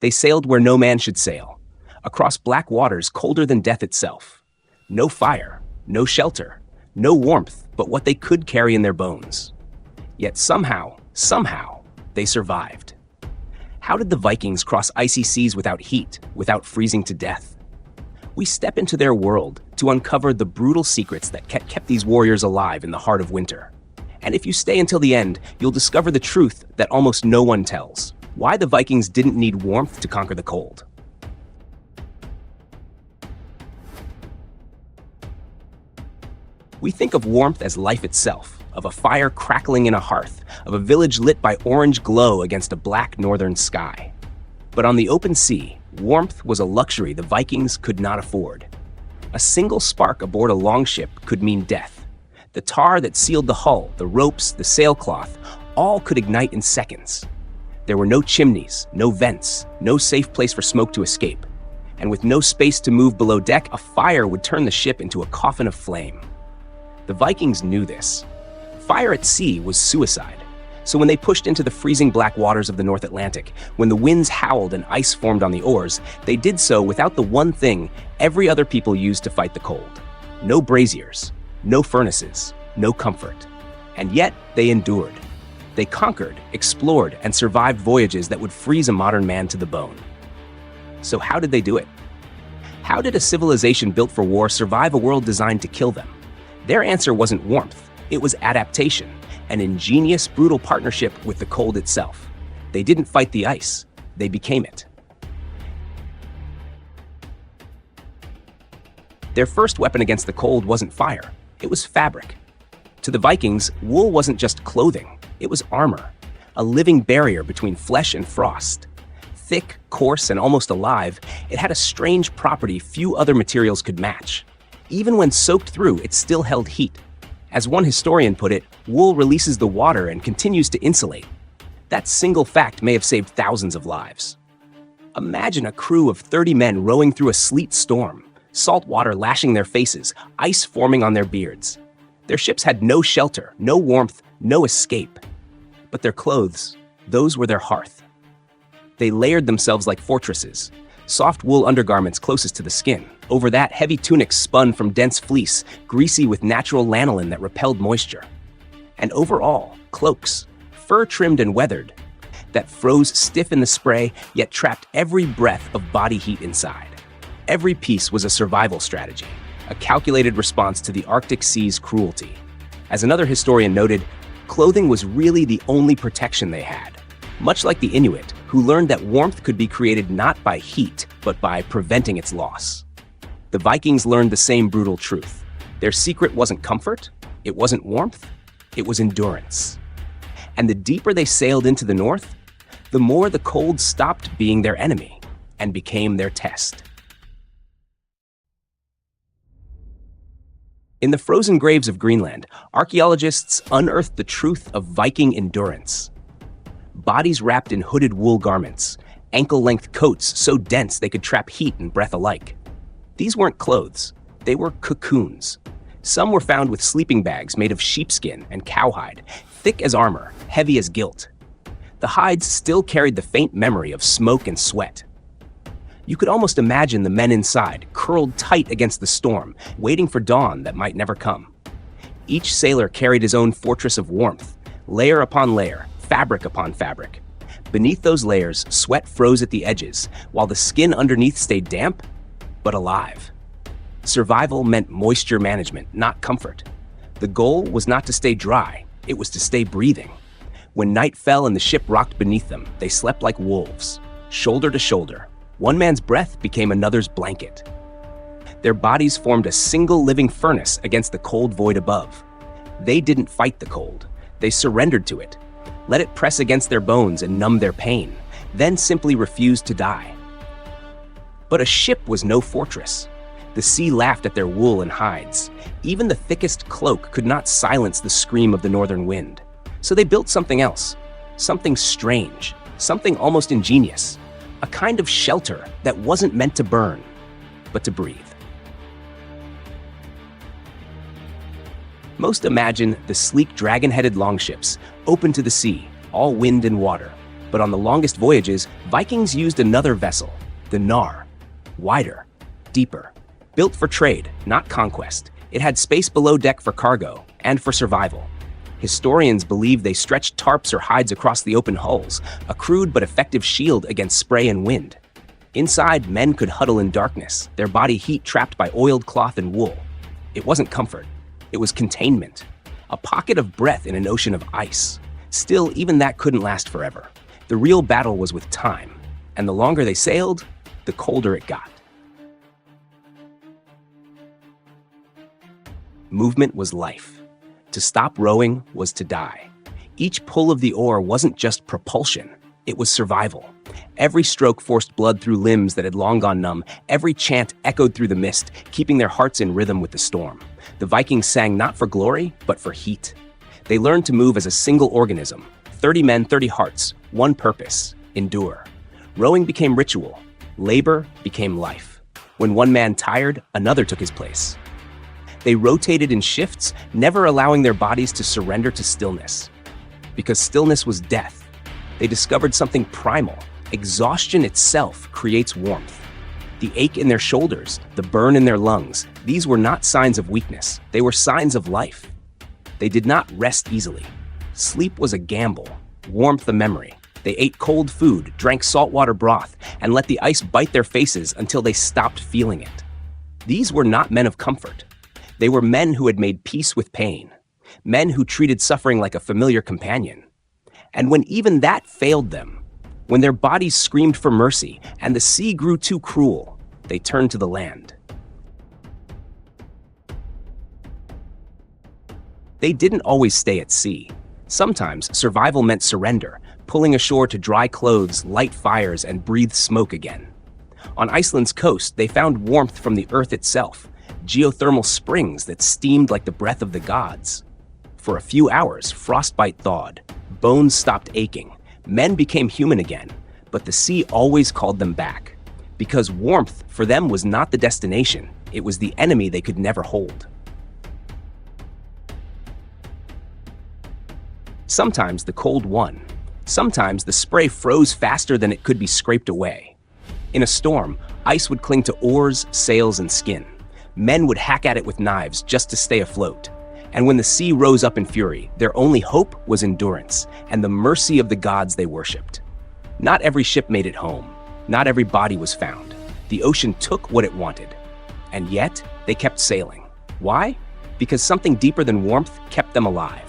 They sailed where no man should sail, across black waters colder than death itself. No fire, no shelter, no warmth but what they could carry in their bones. Yet somehow, they survived. How did the Vikings cross icy seas without heat, without freezing to death? We step into their world to uncover the brutal secrets that kept these warriors alive in the heart of winter. And if you stay until the end, you'll discover the truth that almost no one tells: why the Vikings didn't need warmth to conquer the cold. We think of warmth as life itself, of a fire crackling in a hearth, of a village lit by orange glow against a black northern sky. But on the open sea, warmth was a luxury the Vikings could not afford. A single spark aboard a longship could mean death. The tar that sealed the hull, the ropes, the sailcloth, all could ignite in seconds. There were no chimneys, no vents, no safe place for smoke to escape. And with no space to move below deck, a fire would turn the ship into a coffin of flame. The Vikings knew this. Fire at sea was suicide. So when they pushed into the freezing black waters of the North Atlantic, when the winds howled and ice formed on the oars, they did so without the one thing every other people used to fight the cold. No braziers, no furnaces, no comfort. And yet they endured. They conquered, explored, and survived voyages that would freeze a modern man to the bone. So how did they do it? How did a civilization built for war survive a world designed to kill them? Their answer wasn't warmth, it was adaptation, an ingenious, brutal partnership with the cold itself. They didn't fight the ice, they became it. Their first weapon against the cold wasn't fire, it was fabric. To the Vikings, wool wasn't just clothing, it was armor, a living barrier between flesh and frost. Thick, coarse, and almost alive, it had a strange property few other materials could match. Even when soaked through, it still held heat. As one historian put it, wool releases the water and continues to insulate. That single fact may have saved thousands of lives. Imagine a crew of 30 men rowing through a sleet storm, salt water lashing their faces, ice forming on their beards. Their ships had no shelter, no warmth, no escape. But their clothes, those were their hearth. They layered themselves like fortresses, soft wool undergarments closest to the skin. Over that, heavy tunics spun from dense fleece, greasy with natural lanolin that repelled moisture. And overall, cloaks, fur-trimmed and weathered, that froze stiff in the spray, yet trapped every breath of body heat inside. Every piece was a survival strategy, a calculated response to the Arctic Sea's cruelty. As another historian noted, clothing was really the only protection they had. Much like the Inuit, who learned that warmth could be created not by heat, but by preventing its loss. The Vikings learned the same brutal truth. Their secret wasn't comfort, it wasn't warmth, it was endurance. And the deeper they sailed into the north, the more the cold stopped being their enemy and became their test. In the frozen graves of Greenland, archaeologists unearthed the truth of Viking endurance. Bodies wrapped in hooded wool garments, ankle-length coats so dense they could trap heat and breath alike. These weren't clothes, they were cocoons. Some were found with sleeping bags made of sheepskin and cowhide, thick as armor, heavy as guilt. The hides still carried the faint memory of smoke and sweat. You could almost imagine the men inside, curled tight against the storm, waiting for dawn that might never come. Each sailor carried his own fortress of warmth, layer upon layer, fabric upon fabric. Beneath those layers, sweat froze at the edges, while the skin underneath stayed damp, but alive. Survival meant moisture management, not comfort. The goal was not to stay dry, it was to stay breathing. When night fell and the ship rocked beneath them, they slept like wolves, shoulder to shoulder. One man's breath became another's blanket. Their bodies formed a single living furnace against the cold void above. They didn't fight the cold, they surrendered to it, let it press against their bones and numb their pain, then simply refused to die. But a ship was no fortress. The sea laughed at their wool and hides. Even the thickest cloak could not silence the scream of the northern wind. So they built something else, something strange, something almost ingenious, a kind of shelter that wasn't meant to burn, but to breathe. Most imagine the sleek dragon-headed longships, open to the sea, all wind and water. But on the longest voyages, Vikings used another vessel, the Nar. Wider, deeper, built for trade, not conquest. It had space below deck for cargo and for survival. Historians believe they stretched tarps or hides across the open hulls, a crude but effective shield against spray and wind. Inside, men could huddle in darkness, their body heat trapped by oiled cloth and wool. It wasn't comfort, it was containment, a pocket of breath in an ocean of ice. Still, even that couldn't last forever. The real battle was with time, and the longer they sailed, the colder it got. Movement was life. To stop rowing was to die. Each pull of the oar wasn't just propulsion, it was survival. Every stroke forced blood through limbs that had long gone numb. Every chant echoed through the mist, keeping their hearts in rhythm with the storm. The Vikings sang not for glory, but for heat. They learned to move as a single organism. 30 men, 30 hearts, one purpose: endure. Rowing became ritual. Labor became life. When one man tired, another took his place. They rotated in shifts, never allowing their bodies to surrender to stillness. Because stillness was death, they discovered something primal. Exhaustion itself creates warmth. The ache in their shoulders, the burn in their lungs, these were not signs of weakness. They were signs of life. They did not rest easily. Sleep was a gamble, warmth a memory. They ate cold food, drank saltwater broth, and let the ice bite their faces until they stopped feeling it. These were not men of comfort. They were men who had made peace with pain, men who treated suffering like a familiar companion. And when even that failed them, when their bodies screamed for mercy and the sea grew too cruel, they turned to the land. They didn't always stay at sea. Sometimes survival meant surrender, pulling ashore to dry clothes, light fires, and breathe smoke again. On Iceland's coast, they found warmth from the earth itself, geothermal springs that steamed like the breath of the gods. For a few hours, frostbite thawed, bones stopped aching, men became human again, but the sea always called them back. Because warmth for them was not the destination, it was the enemy they could never hold. Sometimes the cold won. Sometimes the spray froze faster than it could be scraped away. In a storm, ice would cling to oars, sails, and skin. Men would hack at it with knives just to stay afloat. And when the sea rose up in fury, their only hope was endurance and the mercy of the gods they worshipped. Not every ship made it home. Not every body was found. The ocean took what it wanted. And yet, they kept sailing. Why? Because something deeper than warmth kept them alive.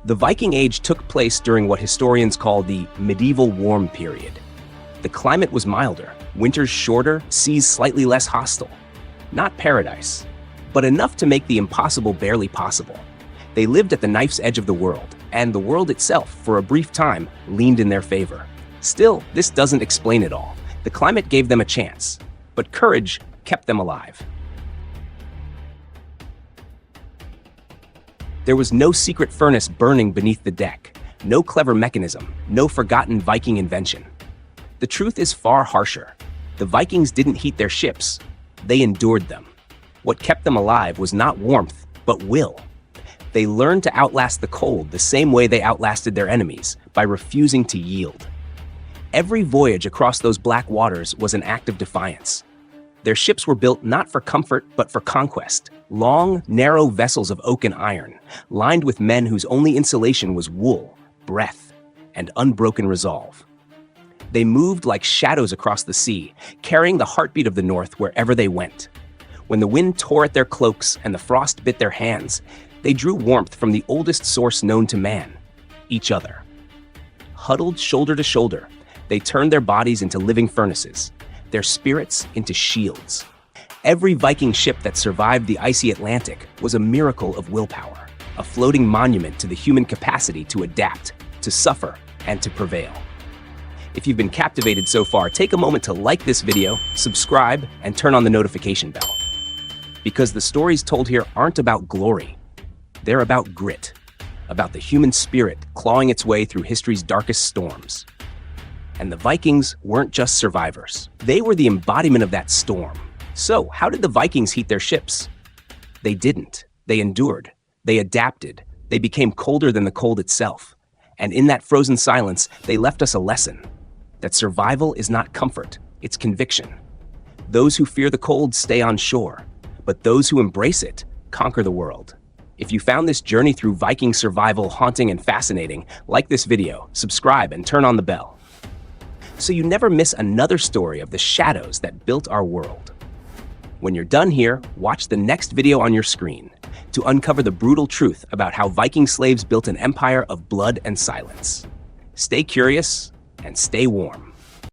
The Viking Age took place during what historians call the medieval warm period. The climate was milder, winters shorter, seas slightly less hostile. Not paradise, but enough to make the impossible barely possible. They lived at the knife's edge of the world, and the world itself, for a brief time, leaned in their favor. Still, this doesn't explain it all. The climate gave them a chance, but courage kept them alive. There was no secret furnace burning beneath the deck, no clever mechanism, no forgotten Viking invention. The truth is far harsher. The Vikings didn't heat their ships, they endured them. What kept them alive was not warmth, but will. They learned to outlast the cold the same way they outlasted their enemies, by refusing to yield. Every voyage across those black waters was an act of defiance. Their ships were built not for comfort, but for conquest. Long, narrow vessels of oak and iron, lined with men whose only insulation was wool, breath, and unbroken resolve. They moved like shadows across the sea, carrying the heartbeat of the North wherever they went. When the wind tore at their cloaks and the frost bit their hands, they drew warmth from the oldest source known to man, each other. Huddled shoulder to shoulder, they turned their bodies into living furnaces, their spirits into shields. Every Viking ship that survived the icy Atlantic was a miracle of willpower, a floating monument to the human capacity to adapt, to suffer, and to prevail. If you've been captivated so far, take a moment to like this video, subscribe, and turn on the notification bell. Because the stories told here aren't about glory. They're about grit, about the human spirit clawing its way through history's darkest storms. And the Vikings weren't just survivors. They were the embodiment of that storm. So, how did the Vikings heat their ships? They didn't. They endured. They adapted. They became colder than the cold itself. And in that frozen silence, they left us a lesson that survival is not comfort, it's conviction. Those who fear the cold stay on shore, but those who embrace it conquer the world. If you found this journey through Viking survival haunting and fascinating, like this video, subscribe, and turn on the bell, so you never miss another story of the shadows that built our world. When you're done here, watch the next video on your screen to uncover the brutal truth about how Viking slaves built an empire of blood and silence. Stay curious and stay warm.